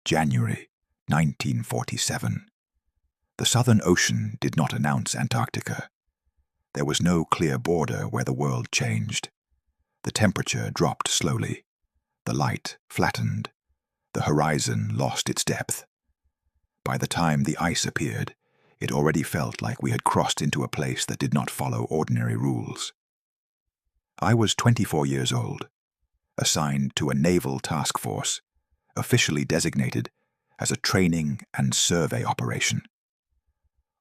January 1947. The Southern Ocean did not announce Antarctica. There was no clear border where the world changed. The temperature dropped slowly. The light flattened. The horizon lost its depth. By the time the ice appeared, it already felt like we had crossed into a place that did not follow ordinary rules. I was 24 years old, assigned to a naval task force, officially designated as a training and survey operation.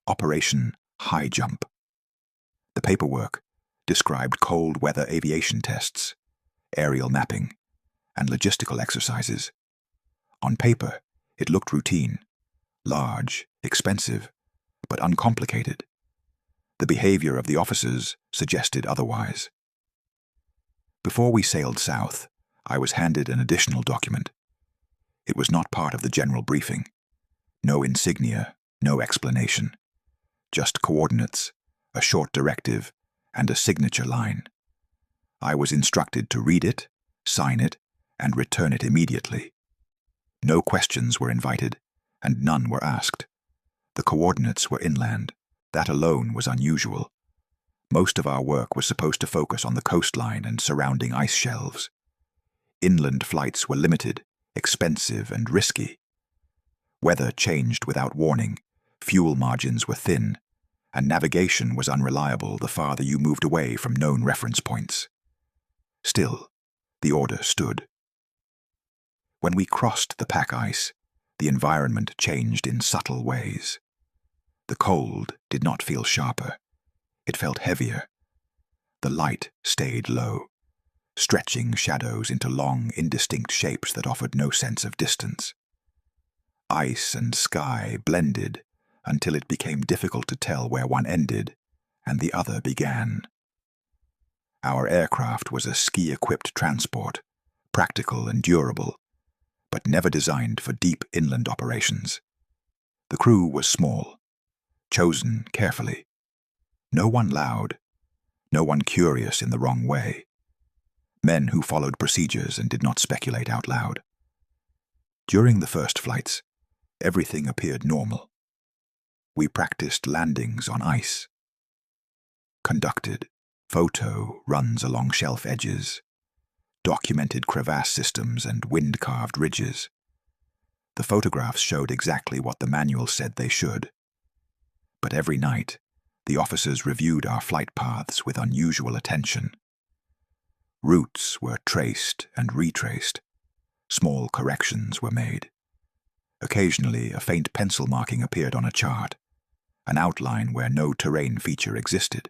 Operation Highjump. The paperwork described cold weather aviation tests, aerial mapping, and logistical exercises. On paper, it looked routine, large, expensive, but uncomplicated. The behavior of the officers suggested otherwise. Before we sailed south, I was handed an additional document. It was not part of the general briefing. No insignia, no explanation. Just coordinates, a short directive, and a signature line. I was instructed to read it, sign it, and return it immediately. No questions were invited, and none were asked. The coordinates were inland. That alone was unusual. Most of our work was supposed to focus on the coastline and surrounding ice shelves. Inland flights were limited, expensive, and risky. Weather changed without warning, fuel margins were thin, and navigation was unreliable the farther you moved away from known reference points. Still, the order stood. When we crossed the pack ice, the environment changed in subtle ways. The cold did not feel sharper. It felt heavier. The light stayed low, stretching shadows into long, indistinct shapes that offered no sense of distance. Ice and sky blended until it became difficult to tell where one ended and the other began. Our aircraft was a ski-equipped transport, practical and durable, but never designed for deep inland operations. The crew was small, chosen carefully. No one loud, no one curious in the wrong way. Men who followed procedures and did not speculate out loud. During the first flights, everything appeared normal. We practiced landings on ice, conducted photo runs along shelf edges, documented crevasse systems and wind-carved ridges. The photographs showed exactly what the manual said they should. But every night, the officers reviewed our flight paths with unusual attention. Routes were traced and retraced. Small corrections were made. Occasionally, a faint pencil marking appeared on a chart, an outline where no terrain feature existed.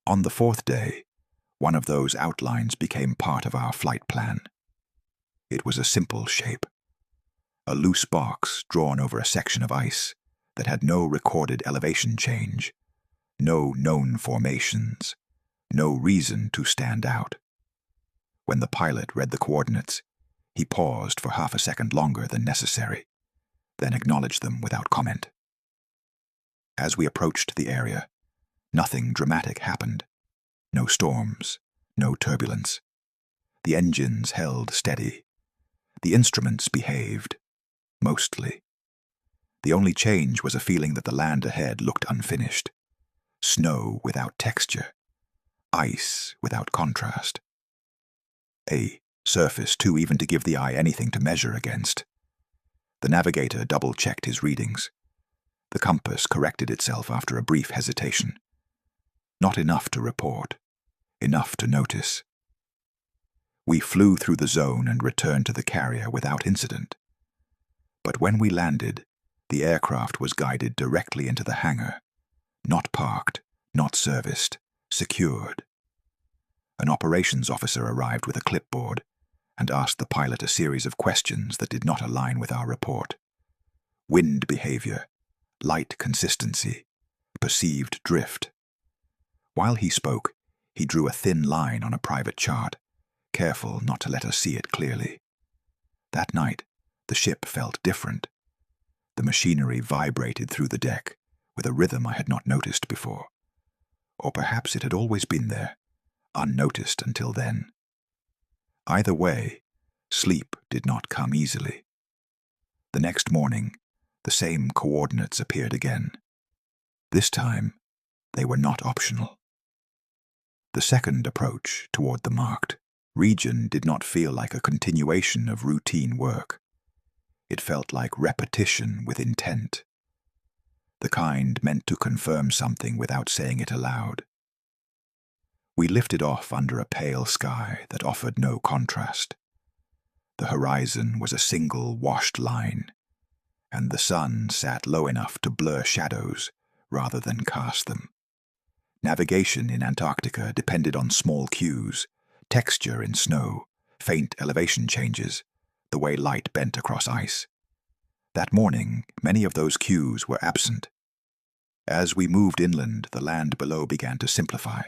On the fourth day, one of those outlines became part of our flight plan. It was a simple shape, a loose box drawn over a section of ice that had no recorded elevation change, no known formations, no reason to stand out. When the pilot read the coordinates, he paused for half a second longer than necessary, then acknowledged them without comment. As we approached the area, nothing dramatic happened. No storms, no turbulence. The engines held steady. The instruments behaved, mostly. The only change was a feeling that the land ahead looked unfinished. Snow without texture. Ice without contrast. A surface too even to give the eye anything to measure against. The navigator double-checked his readings. The compass corrected itself after a brief hesitation. Not enough to report, enough to notice. We flew through the zone and returned to the carrier without incident. But when we landed, the aircraft was guided directly into the hangar, not parked, not serviced, secured. An operations officer arrived with a clipboard and asked the pilot a series of questions that did not align with our report. Wind behavior, light consistency, perceived drift. While he spoke, he drew a thin line on a private chart, careful not to let us see it clearly. That night, the ship felt different. The machinery vibrated through the deck with a rhythm I had not noticed before. Or perhaps it had always been there, unnoticed until then. Either way, sleep did not come easily. The next morning, the same coordinates appeared again. This time, they were not optional. The second approach toward the marked region did not feel like a continuation of routine work. It felt like repetition with intent, the kind meant to confirm something without saying it aloud. We lifted off under a pale sky that offered no contrast. The horizon was a single washed line, and the sun sat low enough to blur shadows rather than cast them. Navigation in Antarctica depended on small cues, texture in snow, faint elevation changes, the way light bent across ice. That morning, many of those cues were absent. As we moved inland, the land below began to simplify.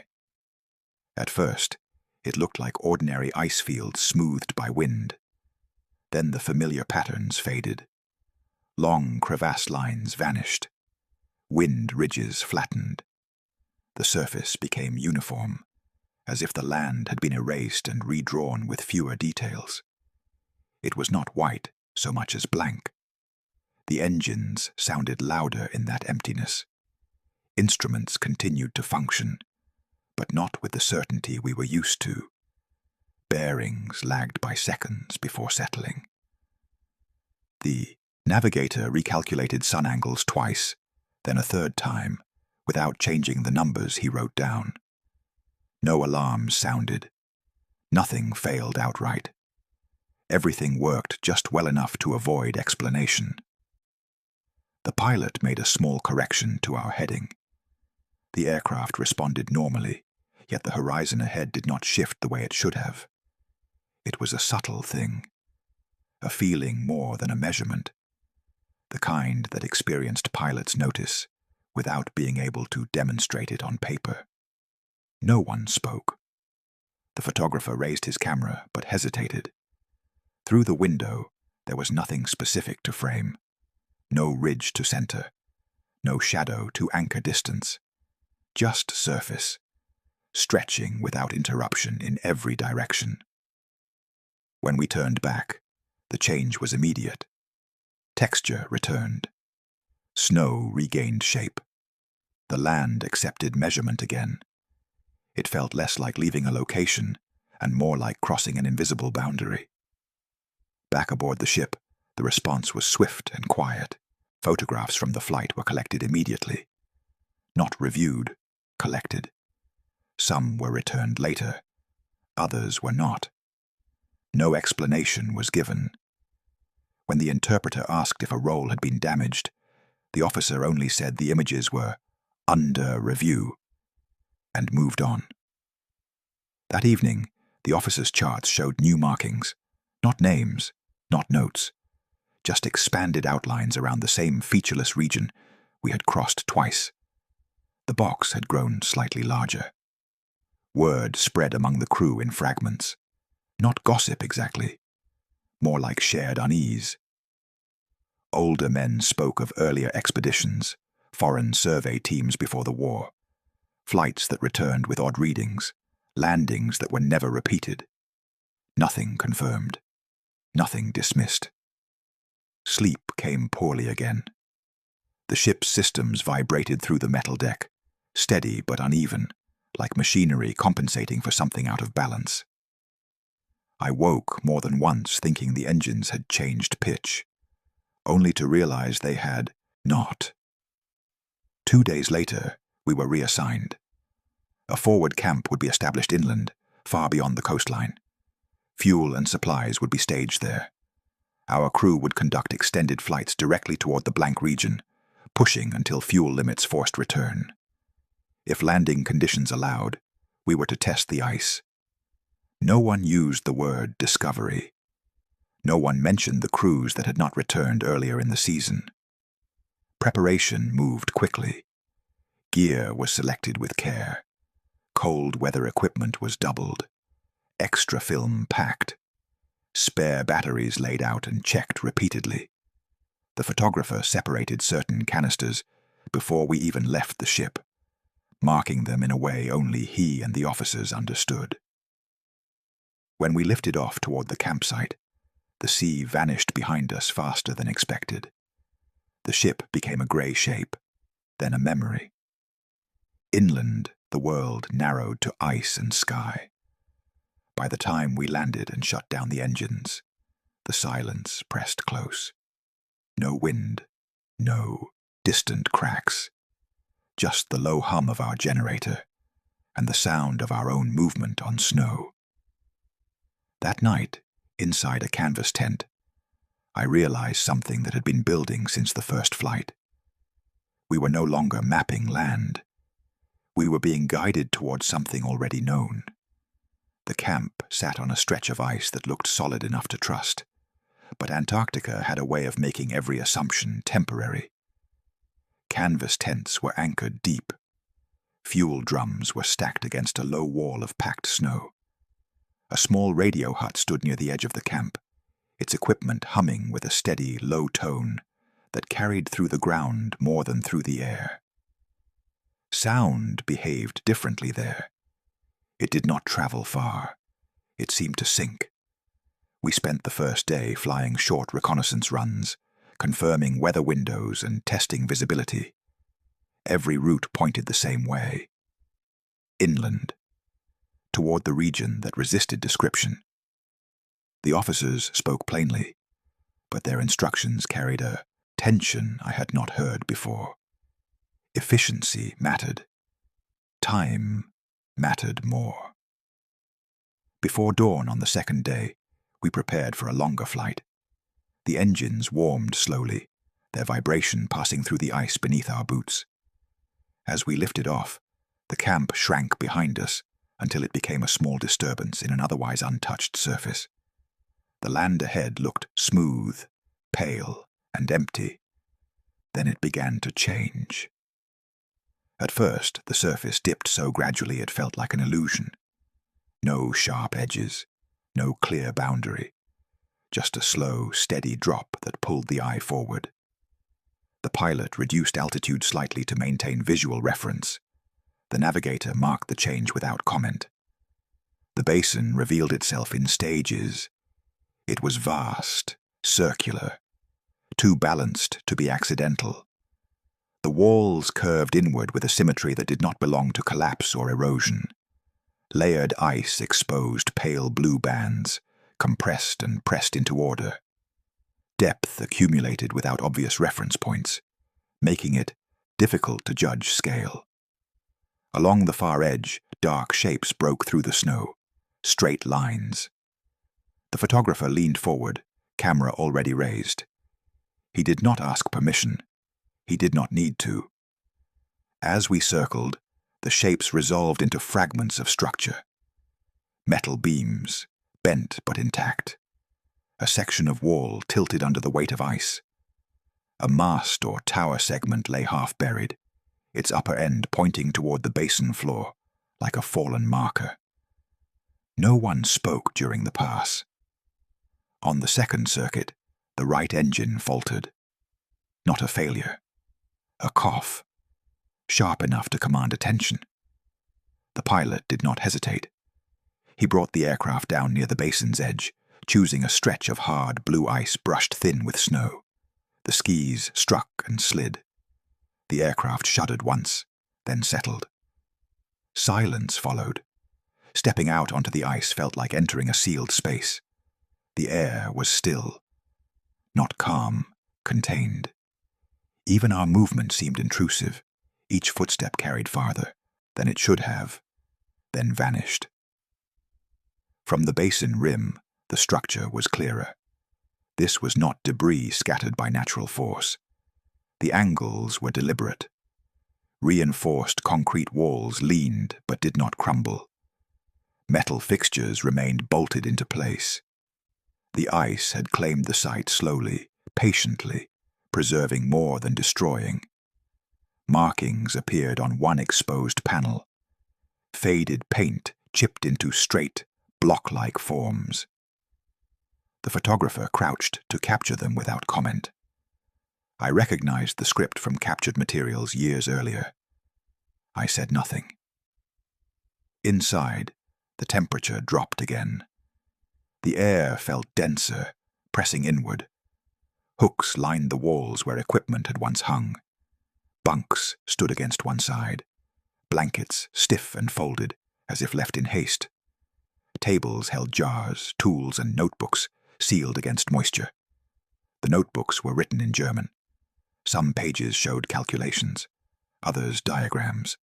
At first, it looked like ordinary ice fields smoothed by wind. Then the familiar patterns faded. Long crevasse lines vanished. Wind ridges flattened. The surface became uniform, as if the land had been erased and redrawn with fewer details. It was not white so much as blank. The engines sounded louder in that emptiness. Instruments continued to function, but not with the certainty we were used to. Bearings lagged by seconds before settling. The navigator recalculated sun angles twice, then a third time, without changing the numbers he wrote down. No alarms sounded. Nothing failed outright. Everything worked just well enough to avoid explanation. The pilot made a small correction to our heading. The aircraft responded normally, yet the horizon ahead did not shift the way it should have. It was a subtle thing, a feeling more than a measurement, the kind that experienced pilots notice without being able to demonstrate it on paper. No one spoke. The photographer raised his camera but hesitated. Through the window, there was nothing specific to frame. No ridge to center, no shadow to anchor distance. Just surface, stretching without interruption in every direction. When we turned back, the change was immediate. Texture returned. Snow regained shape. The land accepted measurement again. It felt less like leaving a location and more like crossing an invisible boundary. Back aboard the ship, the response was swift and quiet. Photographs from the flight were collected immediately. Not reviewed, collected. Some were returned later. Others were not. No explanation was given. When the interpreter asked if a roll had been damaged, the officer only said the images were under review and moved on. That evening, the officer's charts showed new markings, not names, not notes, just expanded outlines around the same featureless region we had crossed twice. The box had grown slightly larger. Word spread among the crew in fragments. Not gossip exactly, more like shared unease. Older men spoke of earlier expeditions, foreign survey teams before the war, flights that returned with odd readings, landings that were never repeated. Nothing confirmed, nothing dismissed. Sleep came poorly again. The ship's systems vibrated through the metal deck, steady but uneven, like machinery compensating for something out of balance. I woke more than once thinking the engines had changed pitch, only to realize they had not. 2 days later, we were reassigned. A forward camp would be established inland, far beyond the coastline. Fuel and supplies would be staged there. Our crew would conduct extended flights directly toward the blank region, pushing until fuel limits forced return. If landing conditions allowed, we were to test the ice. No one used the word discovery. No one mentioned the crews that had not returned earlier in the season. Preparation moved quickly. Gear was selected with care. Cold weather equipment was doubled. Extra film packed. Spare batteries laid out and checked repeatedly. The photographer separated certain canisters before we even left the ship, marking them in a way only he and the officers understood. When we lifted off toward the campsite, The sea vanished behind us faster than expected. The ship became a grey shape, then a memory. Inland, the world narrowed to ice and sky. By the time we landed and shut down the engines, the silence pressed close. No wind, no distant cracks, just the low hum of our generator and the sound of our own movement on snow. That night, inside a canvas tent, I realized something that had been building since the first flight. We were no longer mapping land. We were being guided towards something already known. The camp sat on a stretch of ice that looked solid enough to trust, but Antarctica had a way of making every assumption temporary. Canvas tents were anchored deep. Fuel drums were stacked against a low wall of packed snow. A small radio hut stood near the edge of the camp, its equipment humming with a steady, low tone that carried through the ground more than through the air. Sound behaved differently there. It did not travel far. It seemed to sink. We spent the first day flying short reconnaissance runs, confirming weather windows and testing visibility. Every route pointed the same way. Inland, toward the region that resisted description. The officers spoke plainly, but their instructions carried a tension I had not heard before. Efficiency mattered. Time mattered more. Before dawn on the second day, we prepared for a longer flight. The engines warmed slowly, their vibration passing through the ice beneath our boots. As we lifted off, the camp shrank behind us until it became a small disturbance in an otherwise untouched surface. The land ahead looked smooth, pale, and empty. Then it began to change. At first, the surface dipped so gradually it felt like an illusion. No sharp edges, no clear boundary, just a slow, steady drop that pulled the eye forward. The pilot reduced altitude slightly to maintain visual reference. The navigator marked the change without comment. The basin revealed itself in stages. It was vast, circular, too balanced to be accidental. The walls curved inward with a symmetry that did not belong to collapse or erosion. Layered ice exposed pale blue bands, compressed and pressed into order. Depth accumulated without obvious reference points, making it difficult to judge scale. Along the far edge, dark shapes broke through the snow, straight lines. The photographer leaned forward, camera already raised. He did not ask permission. He did not need to. As we circled, the shapes resolved into fragments of structure. Metal beams, bent but intact. A section of wall tilted under the weight of ice. A mast or tower segment lay half buried, its upper end pointing toward the basin floor, like a fallen marker. No one spoke during the pass. On the second circuit, the right engine faltered. Not a failure. A cough, sharp enough to command attention. The pilot did not hesitate. He brought the aircraft down near the basin's edge, choosing a stretch of hard blue ice brushed thin with snow. The skis struck and slid. The aircraft shuddered once, then settled. Silence followed. Stepping out onto the ice felt like entering a sealed space. The air was still, not calm, contained. Even our movement seemed intrusive. Each footstep carried farther than it should have, then vanished. From the basin rim, the structure was clearer. This was not debris scattered by natural force. The angles were deliberate. Reinforced concrete walls leaned but did not crumble. Metal fixtures remained bolted into place. The ice had claimed the site slowly, patiently, preserving more than destroying. Markings appeared on one exposed panel. Faded paint chipped into straight, block-like forms. The photographer crouched to capture them without comment. I recognized the script from captured materials years earlier. I said nothing. Inside, the temperature dropped again. The air felt denser, pressing inward. Hooks lined the walls where equipment had once hung. Bunks stood against one side, blankets stiff and folded, as if left in haste. Tables held jars, tools, and notebooks, sealed against moisture. The notebooks were written in German. Some pages showed calculations, others diagrams.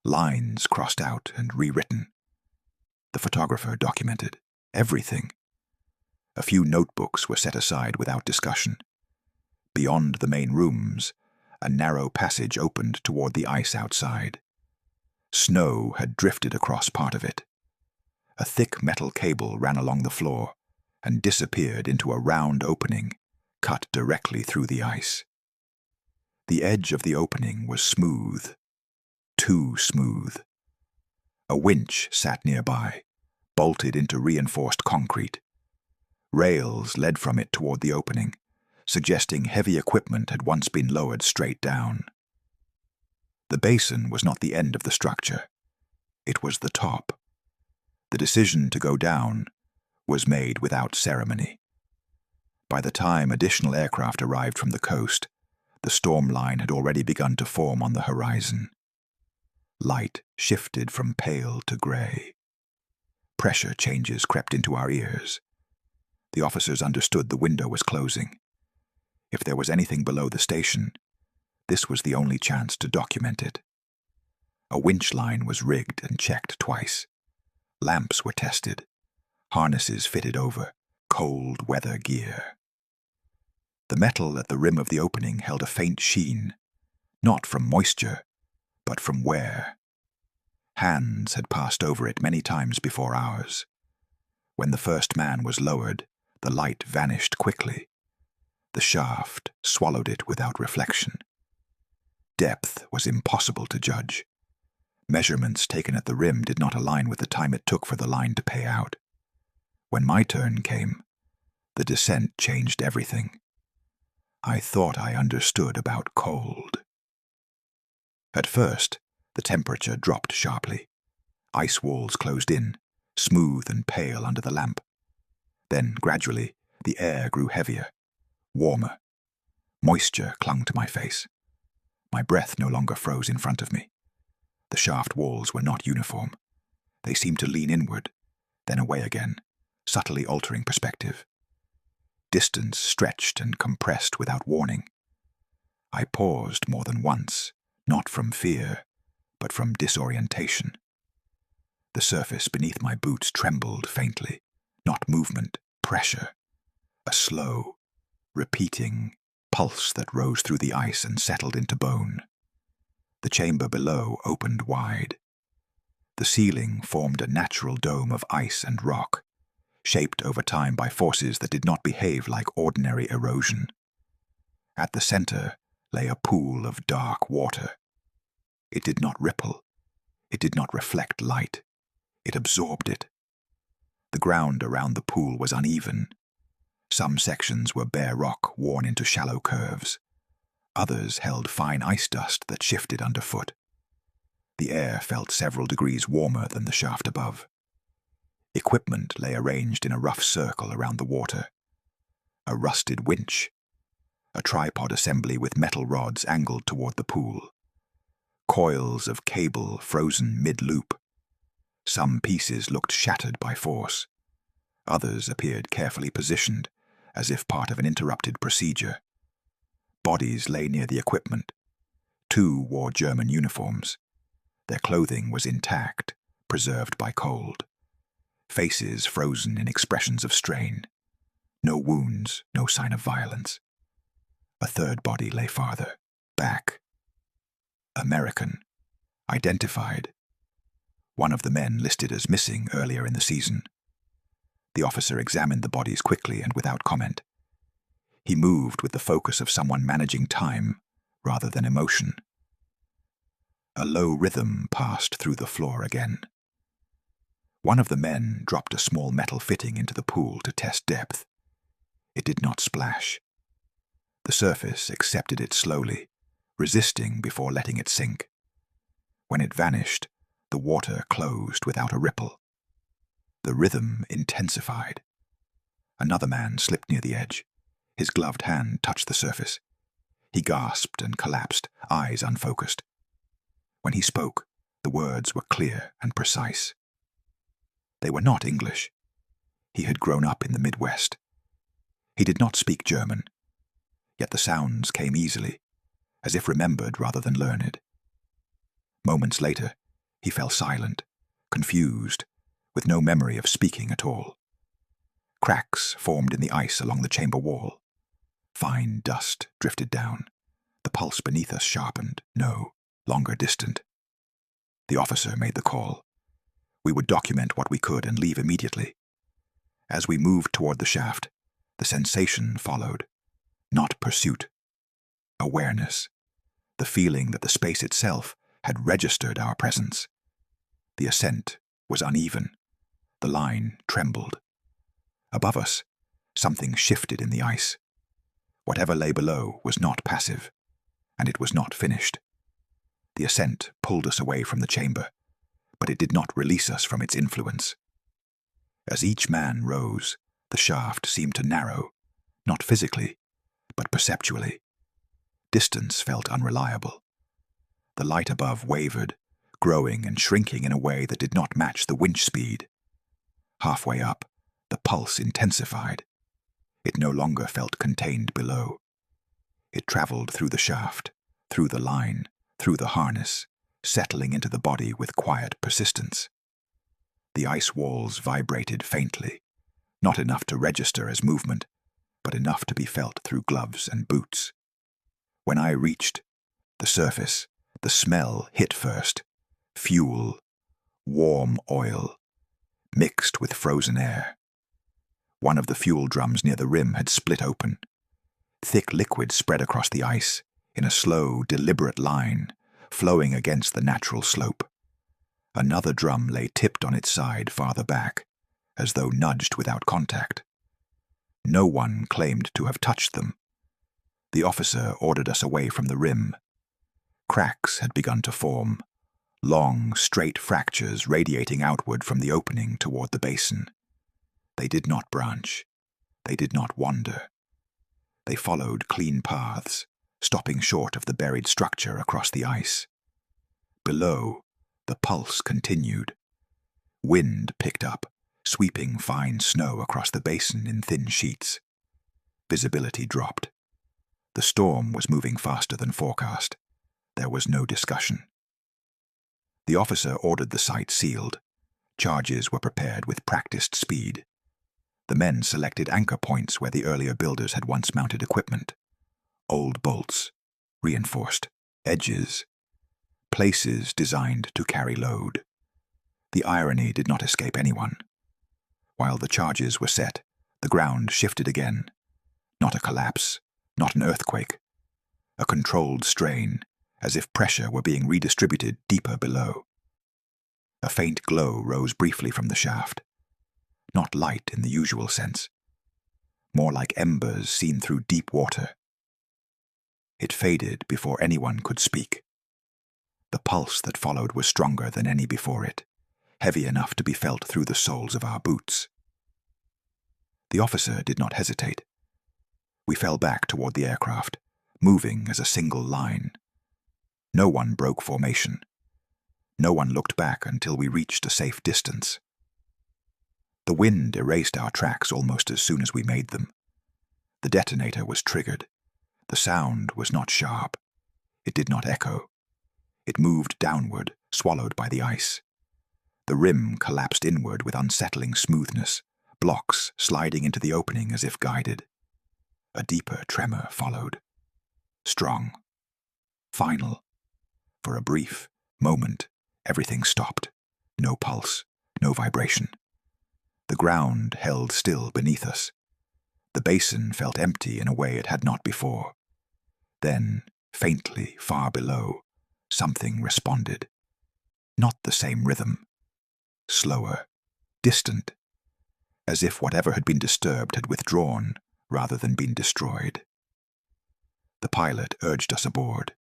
Lines crossed out and rewritten. The photographer documented everything. A few notebooks were set aside without discussion. Beyond the main rooms, a narrow passage opened toward the ice outside. Snow had drifted across part of it. A thick metal cable ran along the floor and disappeared into a round opening cut directly through the ice. The edge of the opening was smooth, too smooth. A winch sat nearby, bolted into reinforced concrete. Rails led from it toward the opening, suggesting heavy equipment had once been lowered straight down. The basin was not the end of the structure. It was the top. The decision to go down was made without ceremony. By the time additional aircraft arrived from the coast, the storm line had already begun to form on the horizon. Light shifted from pale to gray. Pressure changes crept into our ears. The officers understood the window was closing. If there was anything below the station, this was the only chance to document it. A winch line was rigged and checked twice. Lamps were tested. Harnesses fitted over cold weather gear. The metal at the rim of the opening held a faint sheen, not from moisture, but from wear. Hands had passed over it many times before ours. When the first man was lowered, the light vanished quickly. The shaft swallowed it without reflection. Depth was impossible to judge. Measurements taken at the rim did not align with the time it took for the line to pay out. When my turn came, the descent changed everything. I thought I understood about cold. At first, the temperature dropped sharply. Ice walls closed in, smooth and pale under the lamp. Then, gradually, the air grew heavier, warmer. Moisture clung to my face. My breath no longer froze in front of me. The shaft walls were not uniform. They seemed to lean inward, then away again, subtly altering perspective. Distance stretched and compressed without warning. I paused more than once, not from fear, but from disorientation. The surface beneath my boots trembled faintly, not movement, pressure. A slow, repeating pulse that rose through the ice and settled into bone. The chamber below opened wide. The ceiling formed a natural dome of ice and rock, shaped over time by forces that did not behave like ordinary erosion. At the center lay a pool of dark water. It did not ripple. It did not reflect light. It absorbed it. The ground around the pool was uneven. Some sections were bare rock worn into shallow curves. Others held fine ice dust that shifted underfoot. The air felt several degrees warmer than the shaft above. Equipment lay arranged in a rough circle around the water. A rusted winch. A tripod assembly with metal rods angled toward the pool. Coils of cable frozen mid-loop. Some pieces looked shattered by force. Others appeared carefully positioned, as if part of an interrupted procedure. Bodies lay near the equipment. 2 wore German uniforms. Their clothing was intact, preserved by cold. Faces frozen in expressions of strain. No wounds, no sign of violence. A third body lay farther, back. American. Identified. One of the men listed as missing earlier in the season. The officer examined the bodies quickly and without comment. He moved with the focus of someone managing time rather than emotion. A low rhythm passed through the floor again. One of the men dropped a small metal fitting into the pool to test depth. It did not splash. The surface accepted it slowly, resisting before letting it sink. When it vanished, the water closed without a ripple. The rhythm intensified. Another man slipped near the edge. His gloved hand touched the surface. He gasped and collapsed, eyes unfocused. When he spoke, the words were clear and precise. They were not English. He had grown up in the Midwest. He did not speak German, yet the sounds came easily, as if remembered rather than learned. Moments later, he fell silent, confused, with no memory of speaking at all. Cracks formed in the ice along the chamber wall. Fine dust drifted down. The pulse beneath us sharpened, no longer distant. The officer made the call. We would document what we could and leave immediately. As we moved toward the shaft, the sensation followed. Not pursuit. Awareness. The feeling that the space itself had registered our presence. The ascent was uneven. The line trembled. Above us, something shifted in the ice. Whatever lay below was not passive, and it was not finished. The ascent pulled us away from the chamber, but it did not release us from its influence. As each man rose, the shaft seemed to narrow, not physically, but perceptually. Distance felt unreliable. The light above wavered, growing and shrinking in a way that did not match the winch speed. Halfway up, the pulse intensified. It no longer felt contained below. It traveled through the shaft, through the line, through the harness, settling into the body with quiet persistence. The ice walls vibrated faintly, not enough to register as movement, but enough to be felt through gloves and boots. When I reached the surface, the smell hit first. Fuel, warm oil, mixed with frozen air. One of the fuel drums near the rim had split open. Thick liquid spread across the ice, in a slow, deliberate line, flowing against the natural slope. Another drum lay tipped on its side farther back, as though nudged without contact. No one claimed to have touched them. The officer ordered us away from the rim. Cracks had begun to form, long, straight fractures radiating outward from the opening toward the basin. They did not branch. They did not wander. They followed clean paths, stopping short of the buried structure across the ice. Below, the pulse continued. Wind picked up, sweeping fine snow across the basin in thin sheets. Visibility dropped. The storm was moving faster than forecast. There was no discussion. The officer ordered the site sealed. Charges were prepared with practiced speed. The men selected anchor points where the earlier builders had once mounted equipment. Old bolts, reinforced, edges, places designed to carry load. The irony did not escape anyone. While the charges were set, the ground shifted again. Not a collapse, not an earthquake. A controlled strain, as if pressure were being redistributed deeper below. A faint glow rose briefly from the shaft. Not light in the usual sense. More like embers seen through deep water. It faded before anyone could speak. The pulse that followed was stronger than any before it, heavy enough to be felt through the soles of our boots. The officer did not hesitate. We fell back toward the aircraft, moving as a single line. No one broke formation. No one looked back until we reached a safe distance. The wind erased our tracks almost as soon as we made them. The detonator was triggered. The sound was not sharp. It did not echo. It moved downward, swallowed by the ice. The rim collapsed inward with unsettling smoothness, blocks sliding into the opening as if guided. A deeper tremor followed. Strong. Final. For a brief moment, everything stopped. No pulse, no vibration. The ground held still beneath us. The basin felt empty in a way it had not before. Then, faintly, far below, something responded. Not the same rhythm. Slower, distant, as if whatever had been disturbed had withdrawn rather than been destroyed. The pilot urged us aboard.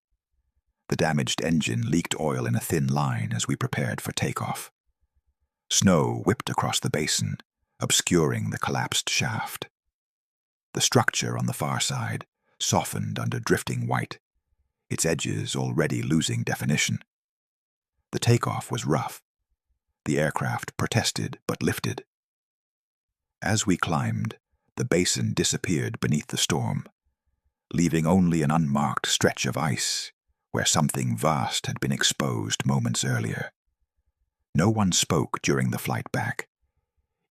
The damaged engine leaked oil in a thin line as we prepared for takeoff. Snow whipped across the basin, obscuring the collapsed shaft. The structure on the far side softened under drifting white, its edges already losing definition. The takeoff was rough. The aircraft protested but lifted. As we climbed, the basin disappeared beneath the storm, leaving only an unmarked stretch of ice where something vast had been exposed moments earlier. No one spoke during the flight back.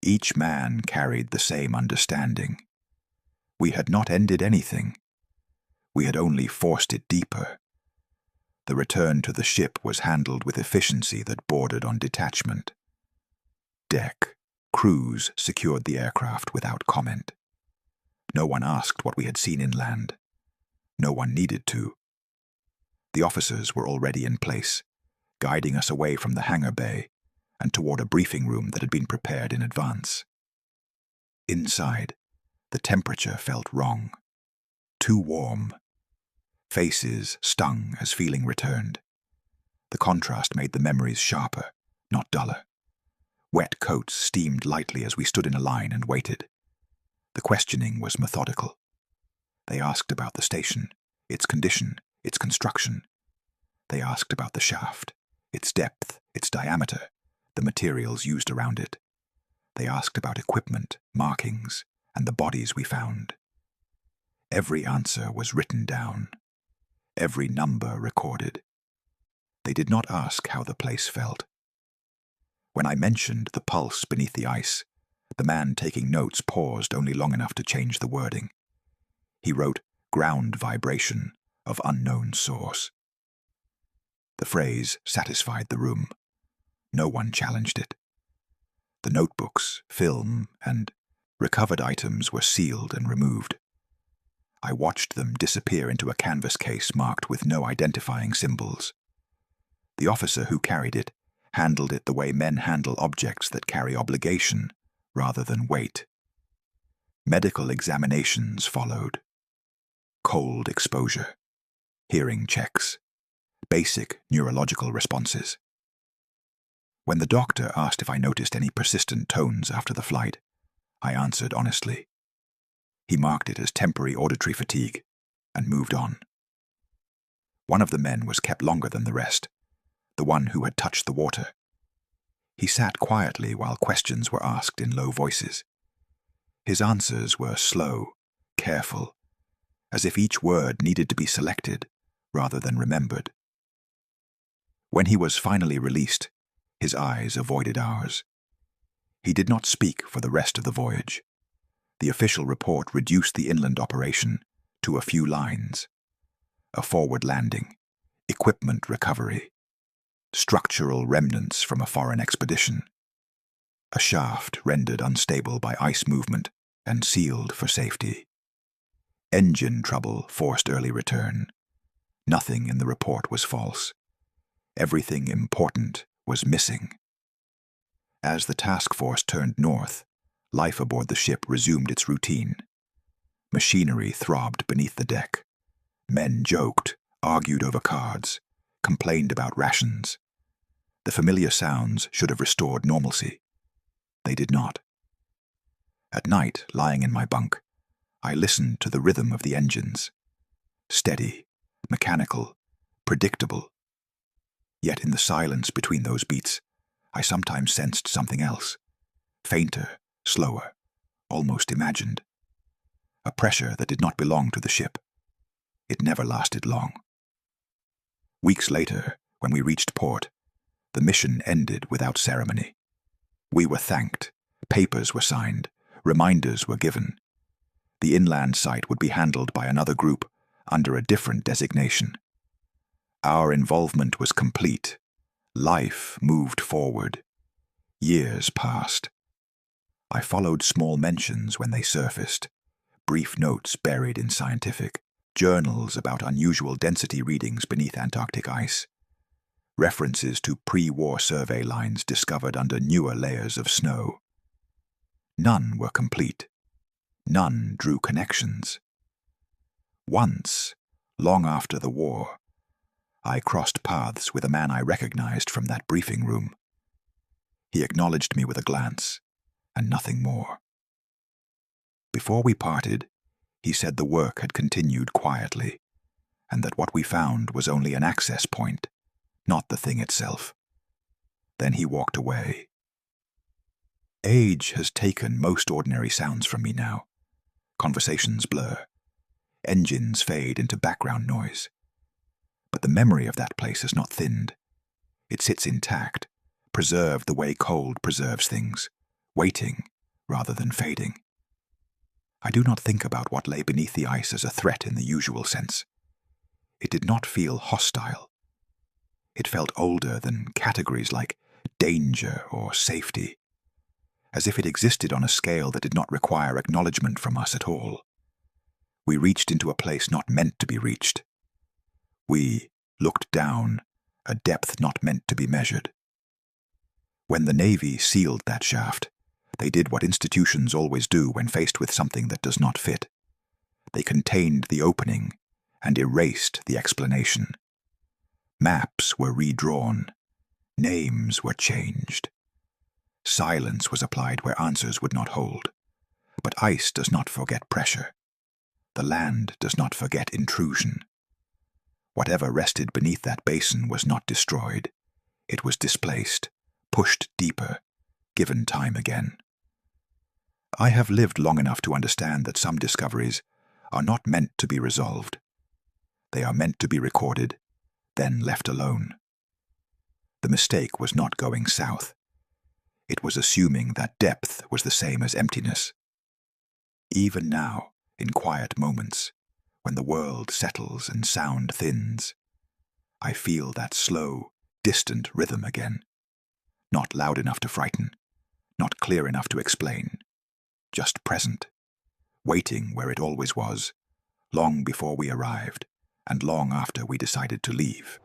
Each man carried the same understanding. We had not ended anything. We had only forced it deeper. The return to the ship was handled with efficiency that bordered on detachment. Deck, crews secured the aircraft without comment. No one asked what we had seen inland. No one needed to. The officers were already in place, guiding us away from the hangar bay and toward a briefing room that had been prepared in advance. Inside, the temperature felt wrong. Too warm. Faces stung as feeling returned. The contrast made the memories sharper, not duller. Wet coats steamed lightly as we stood in a line and waited. The questioning was methodical. They asked about the station, its condition, its construction. They asked about the shaft, its depth, its diameter, the materials used around it. They asked about equipment, markings, and the bodies we found. Every answer was written down. Every number recorded. They did not ask how the place felt. When I mentioned the pulse beneath the ice, the man taking notes paused only long enough to change the wording. He wrote, "ground vibration of unknown source." The phrase satisfied the room. No one challenged it. The notebooks, film, and recovered items were sealed and removed. I watched them disappear into a canvas case marked with no identifying symbols. The officer who carried it handled it the way men handle objects that carry obligation rather than weight. Medical examinations followed. Cold exposure, hearing checks, basic neurological responses. When the doctor asked if I noticed any persistent tones after the flight, I answered honestly. He marked it as temporary auditory fatigue and moved on. One of the men was kept longer than the rest, the one who had touched the water. He sat quietly while questions were asked in low voices. His answers were slow, careful, as if each word needed to be selected rather than remembered. When he was finally released, his eyes avoided ours. He did not speak for the rest of the voyage. The official report reduced the inland operation to a few lines. A forward landing, equipment recovery, structural remnants from a foreign expedition, a shaft rendered unstable by ice movement and sealed for safety. Engine trouble forced early return. Nothing in the report was false. Everything important was missing. As the task force turned north, life aboard the ship resumed its routine. Machinery throbbed beneath the deck. Men joked, argued over cards, complained about rations. The familiar sounds should have restored normalcy. They did not. At night, lying in my bunk, I listened to the rhythm of the engines. Steady, mechanical, predictable. Yet in the silence between those beats, I sometimes sensed something else, fainter, slower, almost imagined. A pressure that did not belong to the ship. It never lasted long. Weeks later, when we reached port, the mission ended without ceremony. We were thanked, papers were signed, reminders were given. The inland site would be handled by another group under a different designation. Our involvement was complete. Life moved forward. Years passed. I followed small mentions when they surfaced, brief notes buried in scientific journals about unusual density readings beneath Antarctic ice, references to pre-war survey lines discovered under newer layers of snow. None were complete. None drew connections. Once, long after the war, I crossed paths with a man I recognized from that briefing room. He acknowledged me with a glance, and nothing more. Before we parted, he said the work had continued quietly, and that what we found was only an access point, not the thing itself. Then he walked away. Age has taken most ordinary sounds from me now. Conversations blur. Engines fade into background noise. But the memory of that place has not thinned. It sits intact, preserved the way cold preserves things, waiting rather than fading. I do not think about what lay beneath the ice as a threat in the usual sense. It did not feel hostile. It felt older than categories like danger or safety, as if it existed on a scale that did not require acknowledgement from us at all. We reached into a place not meant to be reached. We looked down, a depth not meant to be measured. When the Navy sealed that shaft, they did what institutions always do when faced with something that does not fit. They contained the opening and erased the explanation. Maps were redrawn. Names were changed. Silence was applied where answers would not hold. But ice does not forget pressure. The land does not forget intrusion. Whatever rested beneath that basin was not destroyed. It was displaced, pushed deeper, given time again. I have lived long enough to understand that some discoveries are not meant to be resolved. They are meant to be recorded, then left alone. The mistake was not going south. It was assuming that depth was the same as emptiness. Even now, in quiet moments, when the world settles and sound thins, I feel that slow, distant rhythm again. Not loud enough to frighten, not clear enough to explain, just present, waiting where it always was, long before we arrived, and long after we decided to leave.